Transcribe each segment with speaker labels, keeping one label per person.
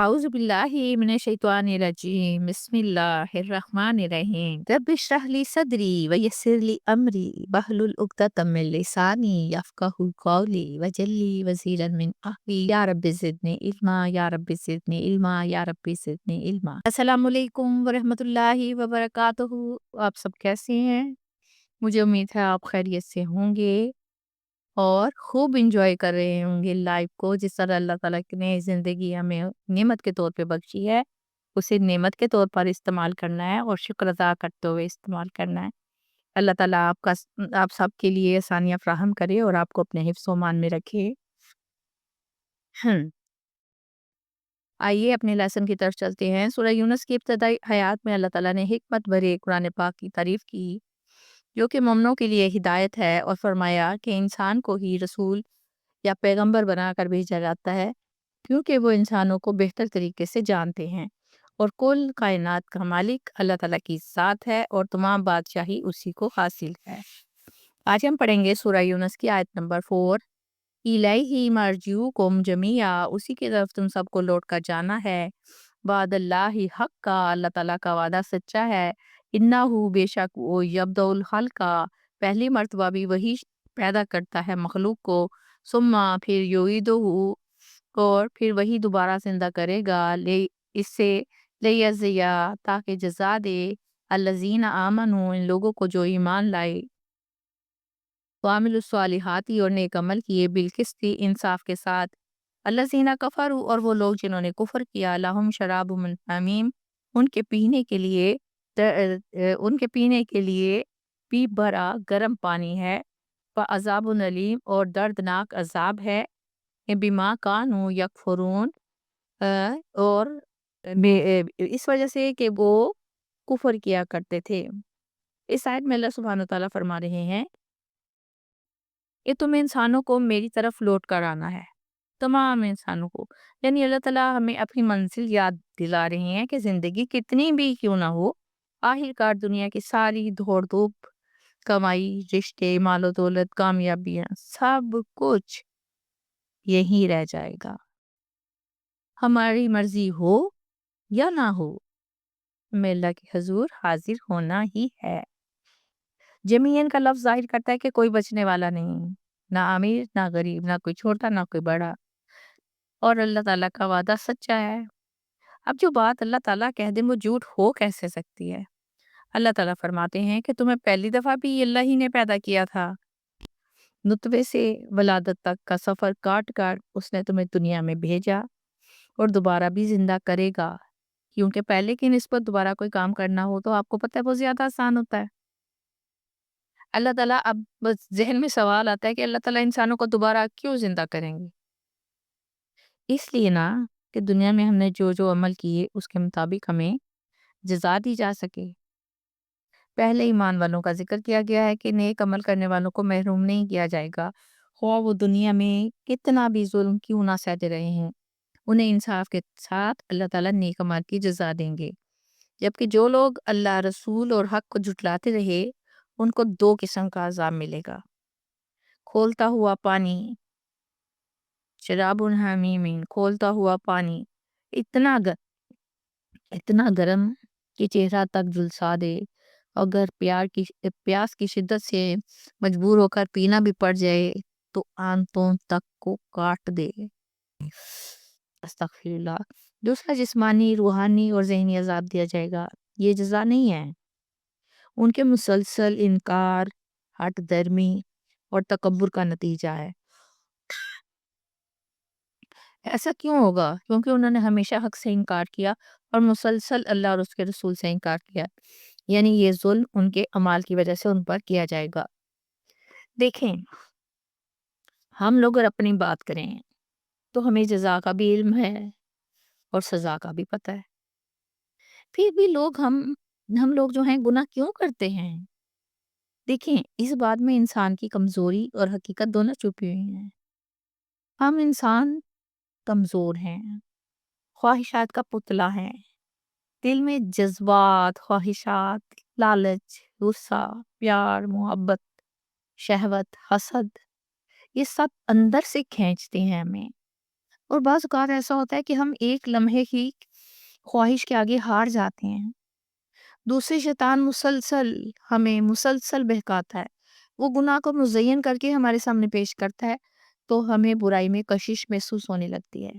Speaker 1: أعوذ بالله من الشيطان الرجيم بسم الله الرحمن الرحيم رب اشرح لي صدري ويسر لي أمري واحلل عقدة من لساني يفقهوا قولي واجعل لي وزيرا من أهلي يا رب زدني علما يا رب زدني علما يا رب زدنی علما۔ السلام علیکم ورحمۃ اللہ وبرکاتہ۔ آپ سب کیسے ہیں؟ مجھے امید ہے آپ خیریت سے ہوں گے اور خوب انجوائے کر رہے ہوں گے لائف کو، جس طرح اللہ تعالیٰ نے زندگی ہمیں نعمت کے طور پہ بخشی ہے، اسے نعمت کے طور پر استعمال کرنا ہے اور شکر ادا کرتے ہوئے استعمال کرنا ہے۔ اللہ تعالیٰ آپ سب کے لیے آسانیاں فراہم کرے اور آپ کو اپنے حفظ و امان میں رکھے۔ آئیے اپنے لیسن کی طرف چلتے ہیں۔ سورہ یونس کی ابتدائی آیات میں اللہ تعالیٰ نے حکمت بھرے قرآن پاک کی تعریف کی، جو کہ مومنوں کے لیے ہدایت ہے، اور فرمایا کہ انسان کو ہی رسول یا پیغمبر بنا کر بھیجا جاتا ہے، کیونکہ وہ انسانوں کو بہتر طریقے سے جانتے ہیں، اور کل کائنات کا مالک اللہ تعالیٰ کی ذات ہے اور تمام بادشاہی اسی کو حاصل ہے۔ آج ہم پڑھیں گے سورہ یونس کی آیت نمبر 4۔ الیہ مرجعکم جمیعا، اسی کی طرف تم سب کو لوٹ کر جانا ہے۔ وعد اللہ حق کا، اللہ تعالیٰ کا وعدہ سچا ہے۔ انہ بے شک وہ یبدأ الخلق، پہلی مرتبہ بھی وہی پیدا کرتا ہے مخلوق کو، ثم پھر یعیدہ، اور پھر وہی دوبارہ زندہ کرے گا، اس سے لیجزیا، تاکہ جزا دے، الذین آمنوا، ان لوگوں کو جو ایمان لائے، وعملوا الصالحات، اور نیک عمل کیے، بالقسط، انصاف کے ساتھ، الذین کفروا، اور وہ لوگ جنہوں نے کفر کیا، لہم شراب من حمیم، ان کے پینے کے لیے پی بھرا گرم پانی ہے، عذاب علیم، اور دردناک عذاب ہے، بما کانوا یکفرون، اور اس وجہ سے کہ وہ کفر کیا کرتے تھے۔ اس آیت میں اللہ سبحانہ وتعالیٰ فرما رہے ہیں کہ تم انسانوں کو میری طرف لوٹ کر آنا ہے، تمام انسانوں کو، یعنی اللہ تعالیٰ ہمیں اپنی منزل یاد دلا رہے ہیں کہ زندگی کتنی بھی کیوں نہ ہو، آخر کار دنیا کی ساری دوڑ دھوپ، کمائی، رشتے، مال و دولت، کامیابیاں، سب کچھ یہیں رہ جائے گا۔ ہماری مرضی ہو یا نہ ہو، ہمیں اللہ کے حضور حاضر ہونا ہی ہے۔ جمیعن کا لفظ ظاہر کرتا ہے کہ کوئی بچنے والا نہیں، نہ امیر نہ غریب، نہ کوئی چھوٹا نہ کوئی بڑا، اور اللہ تعالیٰ کا وعدہ سچا ہے۔ اب جو بات اللہ تعالیٰ کہہ دیں وہ جھوٹ ہو کیسے سکتی ہے؟ اللہ تعالیٰ فرماتے ہیں کہ تمہیں پہلی دفعہ بھی اللہ ہی نے پیدا کیا تھا، نطفے سے ولادت تک کا سفر کاٹ کر اس نے تمہیں دنیا میں بھیجا، اور دوبارہ بھی زندہ کرے گا، کیونکہ پہلے کی نسبت دوبارہ کوئی کام کرنا ہو تو آپ کو پتہ ہے بہت زیادہ آسان ہوتا ہے۔ اللہ تعالیٰ، اب بس ذہن میں سوال آتا ہے کہ اللہ تعالیٰ انسانوں کو دوبارہ کیوں زندہ کریں گے؟ اس لیے نا کہ دنیا میں ہم نے جو جو عمل کیے اس کے مطابق ہمیں جزا دی جا سکے۔ پہلے ایمان والوں کا ذکر کیا گیا ہے کہ نیک عمل کرنے والوں کو محروم نہیں کیا جائے گا، خواہ وہ دنیا میں کتنا بھی ظلم کیوں نہ سہتے رہے ہیں، انہیں انصاف کے ساتھ اللہ تعالیٰ نیک عمل کی جزا دیں گے۔ جبکہ جو لوگ اللہ، رسول اور حق کو جھٹلاتے رہے، ان کو دو قسم کا عذاب ملے گا: کھولتا ہوا پانی، شراب حمیم، کھولتا ہوا پانی، اتنا گرم کہ چہرہ تک جھلسا دے، اگر پیاس کی شدت سے مجبور ہو کر پینا بھی پڑ جائے تو آنتوں تک کو کاٹ دے۔ استغفر اللہ۔ دوسرا جسمانی، روحانی اور ذہنی عذاب دیا جائے گا۔ یہ جزا نہیں ہے، ان کے مسلسل انکار، ہٹ درمی اور تکبر کا نتیجہ ہے۔ ایسا کیوں ہوگا؟ کیونکہ انہوں نے ہمیشہ حق سے انکار کیا اور مسلسل اللہ اور اس کے رسول سے انکار کیا، یعنی یہ ظلم ان کے اعمال کی وجہ سے ان پر کیا جائے گا۔ دیکھیں، ہم لوگ اگر اپنی بات کریں تو ہمیں جزا کا بھی علم ہے اور سزا کا بھی پتہ ہے، پھر بھی ہم لوگ جو ہیں گناہ کیوں کرتے ہیں؟ دیکھیں، اس بات میں انسان کی کمزوری اور حقیقت دونوں چھپی ہوئی ہیں۔ ہم انسان کمزور ہیں، خواہشات کا پتلا ہے، دل میں جذبات، خواہشات، لالچ، غصہ، پیار، محبت، شہوت، حسد، یہ سب اندر سے کھینچتے ہیں ہمیں، اور بعض اوقات ایسا ہوتا ہے کہ ہم ایک لمحے کی خواہش کے آگے ہار جاتے ہیں، دوسرے شیطان ہمیں مسلسل بہکاتا ہے، وہ گناہ کو مزین کر کے ہمارے سامنے پیش کرتا ہے، تو ہمیں برائی میں کشش محسوس ہونے لگتی ہے۔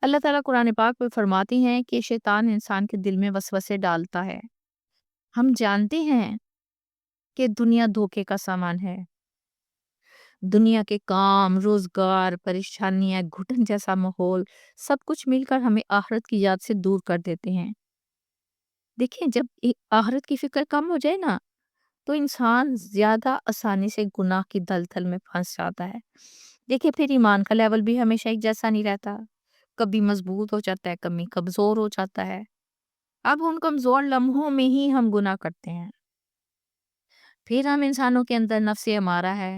Speaker 1: اللہ تعالیٰ قرآن پاک میں فرماتی ہیں کہ شیطان انسان کے دل میں وسوسے ڈالتا ہے۔ ہم جانتے ہیں کہ دنیا دھوکے کا سامان ہے، دنیا کے کام، روزگار، پریشانیاں، گھٹن جیسا ماحول، سب کچھ مل کر ہمیں آخرت کی یاد سے دور کر دیتے ہیں۔ دیکھیں، جب آخرت کی فکر کم ہو جائے نا، تو انسان زیادہ آسانی سے گناہ کی دلدل میں پھنس جاتا ہے۔ دیکھیں، پھر ایمان کا لیول بھی ہمیشہ ایک جیسا نہیں رہتا، کبھی مضبوط ہو جاتا ہے، کبھی کمزور ہو جاتا ہے۔ اب ان کمزور لمحوں میں ہی ہم گناہ کرتے ہیں۔ پھر ہم انسانوں کے اندر نفس امارہ ہے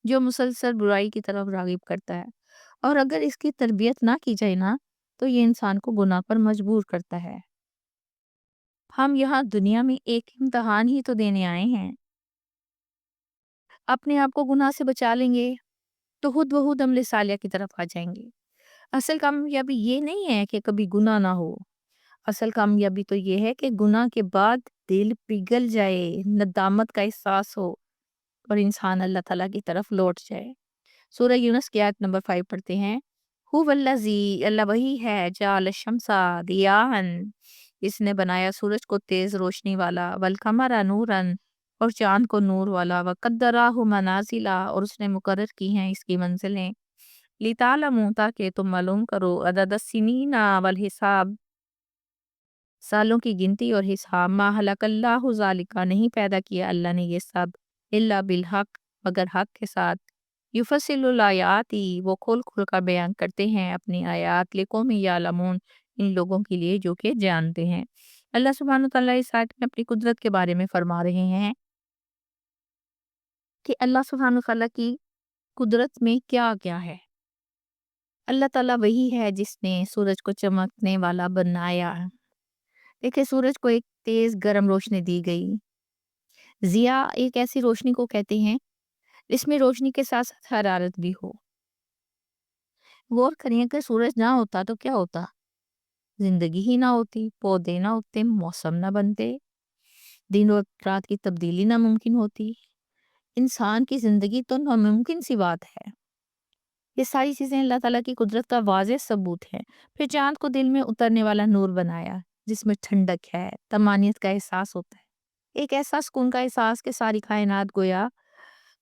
Speaker 1: جو مسلسل برائی کی طرف راغب کرتا ہے، اور اگر اس کی تربیت نہ کی جائے نا، تو یہ انسان کو گناہ پر مجبور کرتا ہے۔ ہم یہاں دنیا میں ایک امتحان ہی تو دینے آئے ہیں۔ اپنے آپ کو گناہ سے بچا لیں گے تو خود بخود عمل صالحہ کی طرف آ جائیں گے۔ اصل کامیابی یہ نہیں ہے کہ کبھی گناہ نہ ہو، اصل کامیابی تو یہ ہے کہ گناہ کے بعد دل پگھل جائے، ندامت کا احساس ہو، اور انسان اللہ تعالیٰ کی طرف لوٹ جائے۔ سورہ یونس کی آیت نمبر 5 پڑھتے ہیں۔ هو الذی، اللہ وہی ہے، جعل الشمس ضیاءً، اس نے بنایا سورج کو تیز روشنی والا، والقمر نوراً، اور چاند کو نور والا، وقدرہ منازل، اور اس نے مقرر کی ہیں اس کی منزلیں، لتعلموا، تاکہ تم معلوم کرو، عدد السنین والحساب، سالوں کی گنتی اور حساب، ما خلق اللہ ذالک، نہیں پیدا کیا اللہ نے یہ سب، الا بالحق، مگر حق کے ساتھ، یفصل الآیات، وہ کھول کھول کر بیان کرتے ہیں اپنی آیات، لقوم یعلمون، ان لوگوں کے لیے جو کہ جانتے ہیں۔ اللہ سبحانہ وتعالیٰ اس آیت میں اپنی قدرت کے بارے میں فرما رہے ہیں کہ اللہ سبحانہ وتعالیٰ کی قدرت میں کیا کیا ہے۔ اللہ تعالیٰ وہی ہے جس نے سورج کو چمکنے والا بنایا۔ دیکھیں، سورج کو ایک تیز گرم روشنی دی گئی۔ ضیاء ایک ایسی روشنی کو کہتے ہیں اس میں روشنی کے ساتھ ساتھ حرارت بھی ہو۔ غور کریے کہ سورج نہ ہوتا تو کیا ہوتا؟ زندگی ہی نہ ہوتی، پودے نہ ہوتے، موسم نہ بنتے، دن اور رات کی تبدیلی ناممکن ہوتی، انسان کی زندگی تو ناممکن سی بات ہے۔ یہ ساری چیزیں اللہ تعالیٰ کی قدرت کا واضح ثبوت ہے۔ پھر چاند کو دل میں اترنے والا نور بنایا، جس میں ٹھنڈک ہے، طمانینت کا احساس ہوتا ہے، ایک ایسا سکون کا احساس کہ ساری کائنات گویا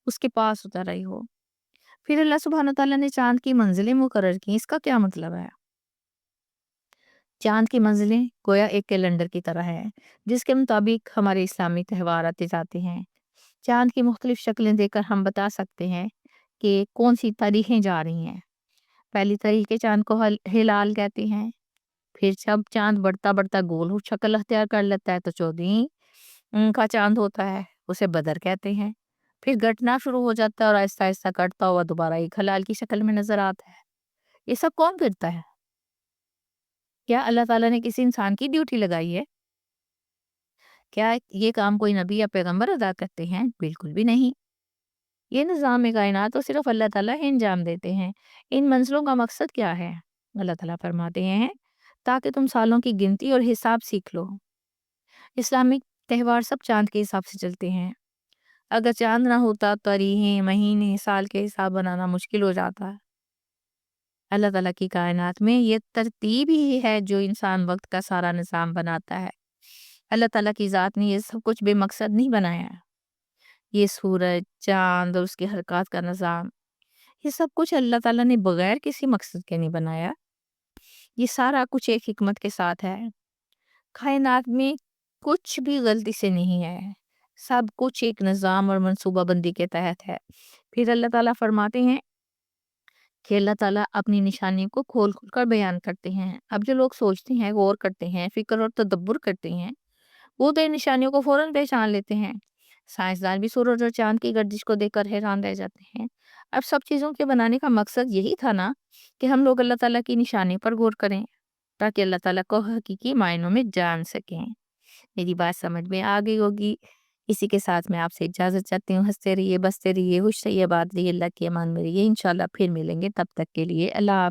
Speaker 1: اس کے پاس اتر رہی ہو۔ پھر اللہ سبحانہ تعالیٰ نے چاند کی منزلیں مقرر کی۔ اس کا کیا مطلب ہے؟ چاند کی منزلیں گویا ایک کیلنڈر کی طرح ہے جس کے مطابق ہمارے اسلامی تہوار آتے جاتے ہیں۔ چاند کی مختلف شکلیں دیکھ کر ہم بتا سکتے ہیں کہ کون سی تاریخیں جا رہی ہیں۔ پہلی تاریخ کے چاند کو ہلال کہتے ہیں، پھر جب چاند بڑھتا بڑھتا گول شکل اختیار کر لیتا ہے تو 14 کا چاند ہوتا ہے، اسے بدر کہتے ہیں۔ پھر گھٹنا شروع ہو جاتا ہے اور آہستہ آہستہ کٹتا ہوا دوبارہ ایک ہلال کی شکل میں نظر آتا ہے۔ یہ سب کون کرتا ہے؟ کیا اللہ تعالیٰ نے کسی انسان کی ڈیوٹی لگائی ہے؟ کیا یہ کام کوئی نبی یا پیغمبر ادا کرتے ہیں؟ بالکل بھی نہیں۔ یہ نظام کائنات تو صرف اللہ تعالیٰ ہی انجام دیتے ہیں۔ ان منزلوں کا مقصد کیا ہے؟ اللہ تعالیٰ فرماتے ہیں تاکہ تم سالوں کی گنتی اور حساب سیکھ لو۔ اسلامک تہوار سب چاند کے حساب سے چلتے ہیں۔ اگر چاند نہ ہوتا تو تاریخیں، مہینے، سال کے حساب بنانا مشکل ہو جاتا ہے۔ اللہ تعالیٰ کی کائنات میں یہ ترتیب ہی ہے جو انسان وقت کا سارا نظام بناتا ہے۔ اللہ تعالیٰ کی ذات نے یہ سب کچھ بے مقصد نہیں بنایا۔ یہ سورج، چاند اور اس کے حرکات کا نظام، یہ سب کچھ اللہ تعالیٰ نے بغیر کسی مقصد کے نہیں بنایا۔ یہ سارا کچھ ایک حکمت کے ساتھ ہے۔ کائنات میں کچھ بھی غلطی سے نہیں ہے، سب کچھ ایک نظام اور منصوبہ بندی کے تحت ہے۔ پھر اللہ تعالیٰ فرماتے ہیں کہ اللہ تعالیٰ اپنی نشانی کو کھول کھول کر بیان کرتے ہیں۔ اب جو لوگ سوچتے ہیں، غور کرتے ہیں، فکر اور تدبر کرتے ہیں، وہ تو ان نشانیوں کو فوراً پہچان لیتے ہیں۔ سائنسدان بھی سورج اور چاند کی گردش کو دیکھ کر حیران رہ جاتے ہیں۔ اب سب چیزوں کے بنانے کا مقصد یہی تھا نا کہ ہم لوگ اللہ تعالیٰ کی نشانی پر غور کریں تاکہ اللہ تعالیٰ کو حقیقی معنوں میں جان سکیں۔ میری بات سمجھ میں آ گئی ہوگی۔ اسی کے ساتھ میں آپ سے اجازت چاہتی ہوں۔ ہنستے رہیے، بستے رہیے، خوش رہیے، آباد رہیے، اللہ کی امان میں رہیے۔ انشاءاللہ پھر ملیں گے، تب تک کے لیے اللہ حافظ۔